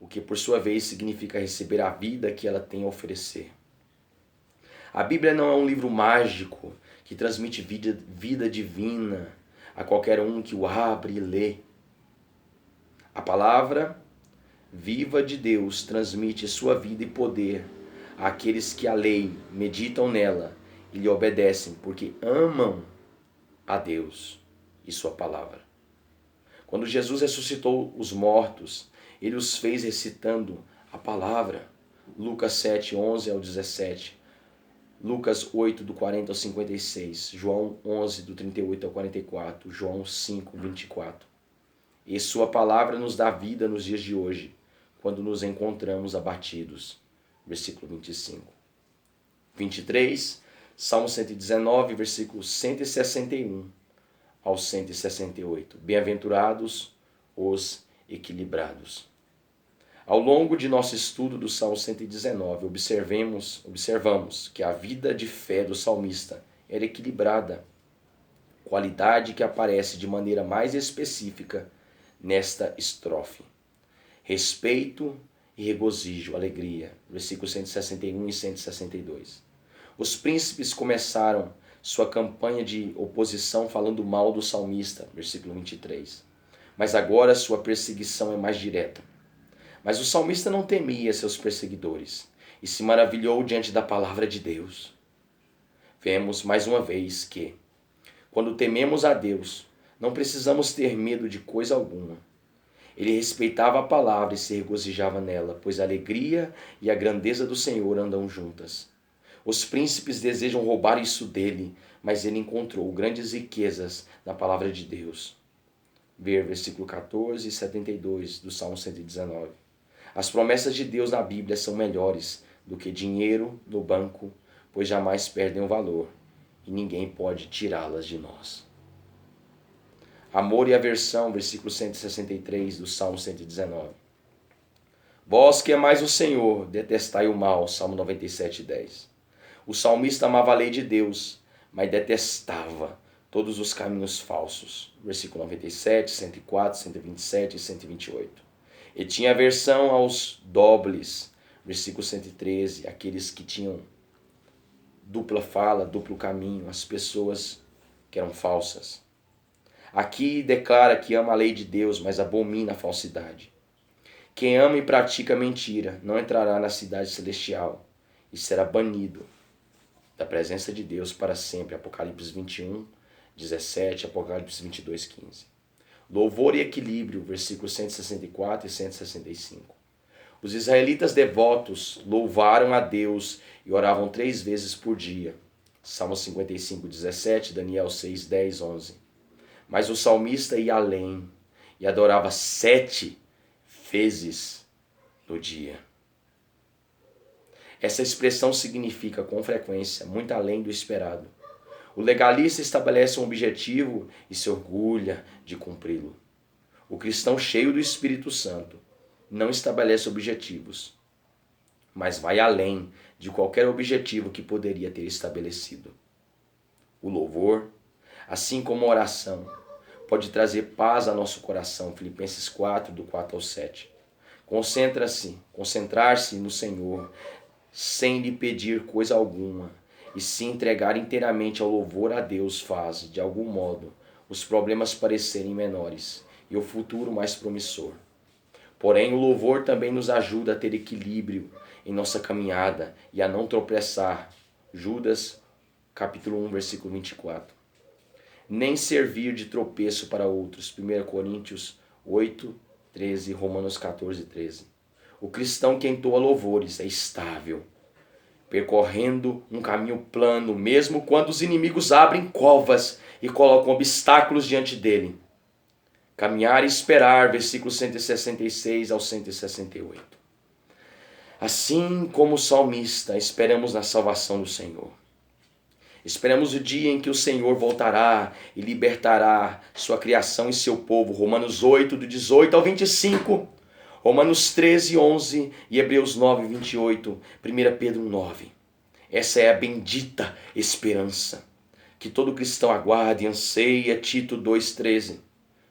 o que por sua vez significa receber a vida que ela tem a oferecer. A Bíblia não é um livro mágico que transmite vida divina a qualquer um que o abre e lê. A palavra viva de Deus transmite sua vida e poder àqueles que a leem, meditam nela e lhe obedecem, porque amam a Deus e sua palavra. Quando Jesus ressuscitou os mortos, ele os fez recitando a palavra. Lucas 7, 11 ao 17. Lucas 8, do 40 ao 56. João 11, do 38 ao 44. João 5, 24. E sua palavra nos dá vida nos dias de hoje, quando nos encontramos abatidos. Versículo 25. 23, Salmo 119, versículos 161 ao 168. Bem-aventurados os equilibrados. Ao longo de nosso estudo do Salmo 119, observamos que a vida de fé do salmista era equilibrada, qualidade que aparece de maneira mais específica nesta estrofe. Respeito e regozijo, alegria, versículos 161 e 162. Os príncipes começaram sua campanha de oposição falando mal do salmista, versículo 23. Mas agora sua perseguição é mais direta. Mas o salmista não temia seus perseguidores e se maravilhou diante da palavra de Deus. Vemos mais uma vez que, quando tememos a Deus, não precisamos ter medo de coisa alguma. Ele respeitava a palavra e se regozijava nela, pois a alegria e a grandeza do Senhor andam juntas. Os príncipes desejam roubar isso dele, mas ele encontrou grandes riquezas na palavra de Deus. Ver versículo 14 e 72 do Salmo 119. As promessas de Deus na Bíblia são melhores do que dinheiro no banco, pois jamais perdem o valor e ninguém pode tirá-las de nós. Amor e aversão, versículo 163 do Salmo 119. Vós que amais o Senhor, detestai o mal, Salmo 97, 10. O salmista amava a lei de Deus, mas detestava todos os caminhos falsos. Versículo 97, 104, 127 e 128. E tinha aversão aos dobles, versículo 113, aqueles que tinham dupla fala, duplo caminho, as pessoas que eram falsas. Aqui declara que ama a lei de Deus, mas abomina a falsidade. Quem ama e pratica mentira não entrará na cidade celestial e será banido da presença de Deus para sempre. Apocalipse 21, 17, Apocalipse 22, 15. Louvor e equilíbrio, versículos 164 e 165. Os israelitas devotos louvaram a Deus e oravam 3 vezes por dia. Salmo 55, 17, Daniel 6, 10, 11. Mas o salmista ia além e adorava 7 vezes no dia. Essa expressão significa, com frequência, muito além do esperado. O legalista estabelece um objetivo e se orgulha de cumpri-lo. O cristão cheio do Espírito Santo não estabelece objetivos, mas vai além de qualquer objetivo que poderia ter estabelecido. O louvor, assim como a oração, pode trazer paz a nosso coração. Filipenses 4, do 4 ao 7. Concentrar-se no Senhor, sem lhe pedir coisa alguma, e se entregar inteiramente ao louvor a Deus faz, de algum modo, os problemas parecerem menores e o futuro mais promissor. Porém, o louvor também nos ajuda a ter equilíbrio em nossa caminhada e a não tropeçar. Judas, capítulo 1, versículo 24. Nem servir de tropeço para outros. 1 Coríntios 8, 13, Romanos 14, 13. O cristão que entoa louvores é estável, percorrendo um caminho plano, mesmo quando os inimigos abrem covas e colocam obstáculos diante dele. Caminhar e esperar, versículos 166 ao 168. Assim como o salmista, esperamos na salvação do Senhor. Esperamos o dia em que o Senhor voltará e libertará sua criação e seu povo. Romanos 8, do 18 ao 25. Romanos 13, 11 e Hebreus 9, 28, 1 Pedro 9. Essa é a bendita esperança que todo cristão aguarda e anseia. Tito 2, 13.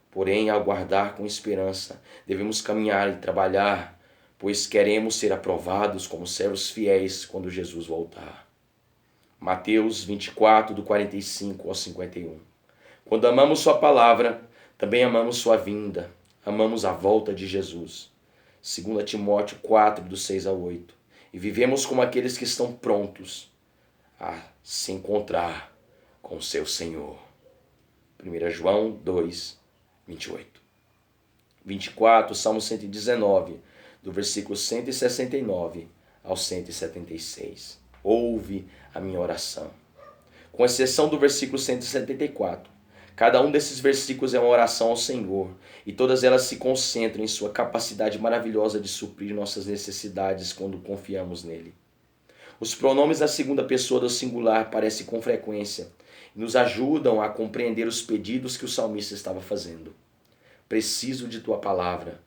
Porém, ao aguardar com esperança, devemos caminhar e trabalhar pois queremos ser aprovados como servos fiéis quando Jesus voltar. Mateus 24, do 45 ao 51. Quando amamos sua palavra, também amamos sua vinda, amamos a volta de Jesus. 2 Timóteo 4, do 6 ao 8. E vivemos como aqueles que estão prontos a se encontrar com seu Senhor. 1 João 2, 28. 24, Salmo 119, do versículo 169 ao 176. Ouve a minha oração. Com exceção do versículo 174, cada um desses versículos é uma oração ao Senhor, e todas elas se concentram em sua capacidade maravilhosa de suprir nossas necessidades quando confiamos nele. Os pronomes da segunda pessoa do singular aparecem com frequência e nos ajudam a compreender os pedidos que o salmista estava fazendo. Preciso de tua palavra.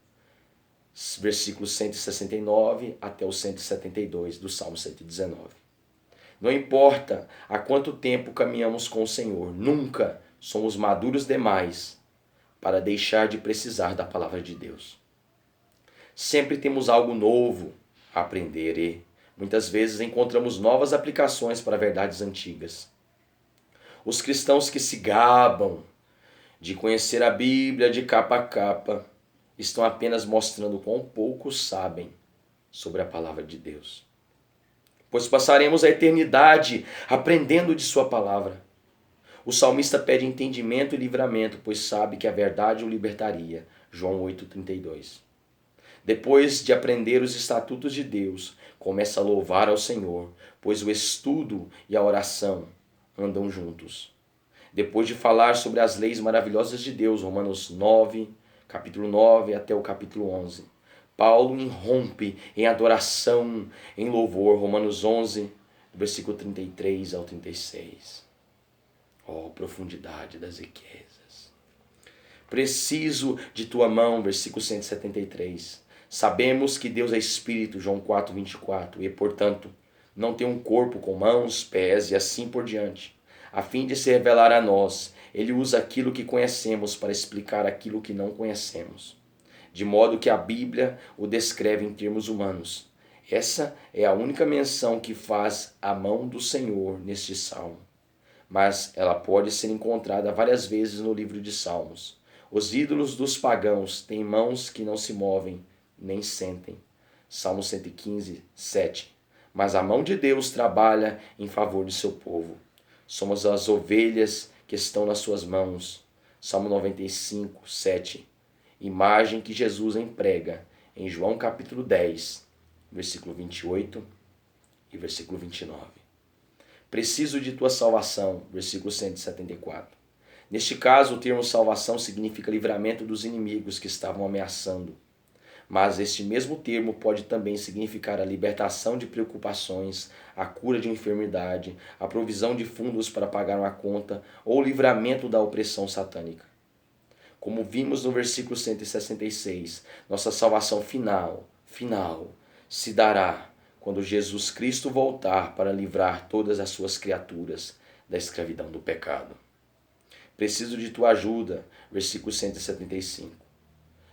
Versículos 169 até o 172 do Salmo 119. Não importa há quanto tempo caminhamos com o Senhor, nunca somos maduros demais para deixar de precisar da palavra de Deus. Sempre temos algo novo a aprender e, muitas vezes, encontramos novas aplicações para verdades antigas. Os cristãos que se gabam de conhecer a Bíblia de capa a capa estão apenas mostrando quão pouco sabem sobre a palavra de Deus. Pois passaremos a eternidade aprendendo de sua palavra. O salmista pede entendimento e livramento, pois sabe que a verdade o libertaria. João 8,32. Depois de aprender os estatutos de Deus, começa a louvar ao Senhor, pois o estudo e a oração andam juntos. Depois de falar sobre as leis maravilhosas de Deus, Romanos 9, capítulo 9 até o capítulo 11, Paulo irrompe em adoração, em louvor, Romanos 11, versículo 33 ao 36. Oh, profundidade das riquezas! Preciso de tua mão, versículo 173. Sabemos que Deus é Espírito, João 4, 24, e, portanto, não tem um corpo com mãos, pés e assim por diante. A fim de se revelar a nós, ele usa aquilo que conhecemos para explicar aquilo que não conhecemos. De modo que a Bíblia o descreve em termos humanos. Essa é a única menção que faz a mão do Senhor neste salmo. Mas ela pode ser encontrada várias vezes no livro de Salmos. Os ídolos dos pagãos têm mãos que não se movem, nem sentem. Salmo 115, 7. Mas a mão de Deus trabalha em favor de seu povo. Somos as ovelhas que estão nas suas mãos. Salmo 95, 7. Imagem que Jesus emprega em João capítulo 10, versículo 28 e versículo 29. Preciso de tua salvação, versículo 174. Neste caso, o termo salvação significa livramento dos inimigos que estavam ameaçando. Mas este mesmo termo pode também significar a libertação de preocupações, a cura de enfermidade, a provisão de fundos para pagar uma conta ou o livramento da opressão satânica. Como vimos no versículo 166, nossa salvação final, se dará quando Jesus Cristo voltar para livrar todas as suas criaturas da escravidão do pecado. Preciso de tua ajuda, versículo 175.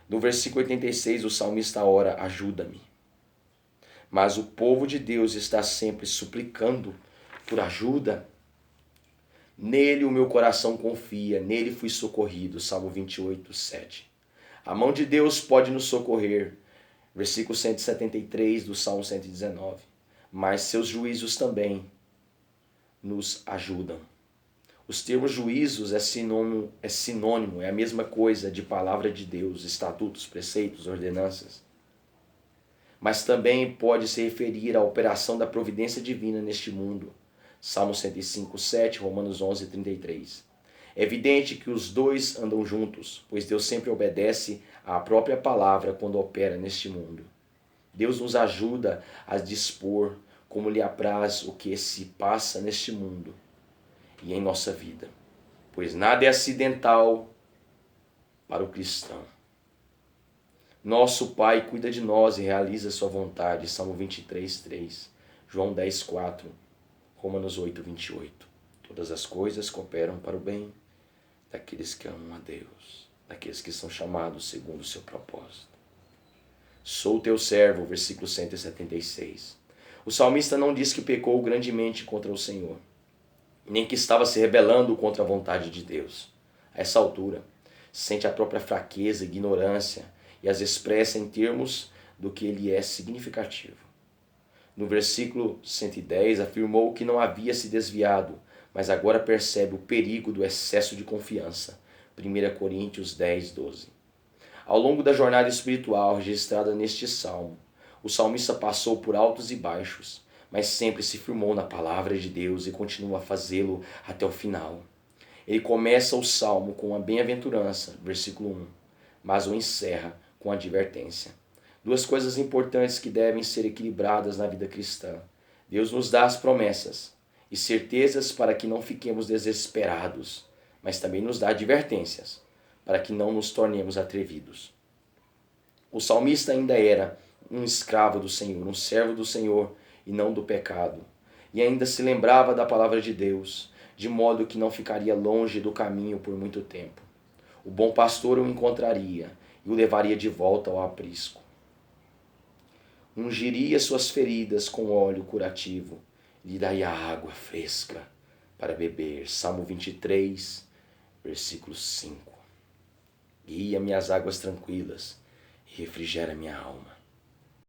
No versículo 86, o salmista ora, ajuda-me. Mas o povo de Deus está sempre suplicando por ajuda. Nele o meu coração confia, nele fui socorrido. Salmo 28, 7. A mão de Deus pode nos socorrer. Versículo 173 do Salmo 119. Mas seus juízos também nos ajudam. Os termos juízos é sinônimo, é a mesma coisa de palavra de Deus, estatutos, preceitos, ordenanças. Mas também pode se referir à operação da providência divina neste mundo. Salmo 105, 7, Romanos 11, 33. É evidente que os dois andam juntos, pois Deus sempre obedece à própria palavra quando opera neste mundo. Deus nos ajuda a dispor como lhe apraz o que se passa neste mundo e em nossa vida, pois nada é acidental para o cristão. Nosso Pai cuida de nós e realiza sua vontade. Salmo 23, 3, João 10, 4, Romanos 8, 28. Todas as coisas cooperam para o bem daqueles que amam a Deus, daqueles que são chamados segundo o seu propósito. Sou teu servo, versículo 176. O salmista não diz que pecou grandemente contra o Senhor, nem que estava se rebelando contra a vontade de Deus. A essa altura, sente a própria fraqueza e ignorância e as expressa em termos do que ele é significativo. No versículo 110, afirmou que não havia se desviado, mas agora percebe o perigo do excesso de confiança. 1 Coríntios 10, 12. Ao longo da jornada espiritual registrada neste salmo, o salmista passou por altos e baixos, mas sempre se firmou na palavra de Deus e continua a fazê-lo até o final. Ele começa o salmo com uma bem-aventurança, versículo 1, mas o encerra com a advertência. Duas coisas importantes que devem ser equilibradas na vida cristã. Deus nos dá as promessas e certezas para que não fiquemos desesperados, mas também nos dá advertências para que não nos tornemos atrevidos. O salmista ainda era um escravo do Senhor, um servo do Senhor e não do pecado, e ainda se lembrava da palavra de Deus, de modo que não ficaria longe do caminho por muito tempo. O bom pastor o encontraria e o levaria de volta ao aprisco. Ungiria suas feridas com óleo curativo e lhe daria água fresca para beber. Salmo 23, versículo 5. Guia-me às águas tranquilas e refrigera minha alma.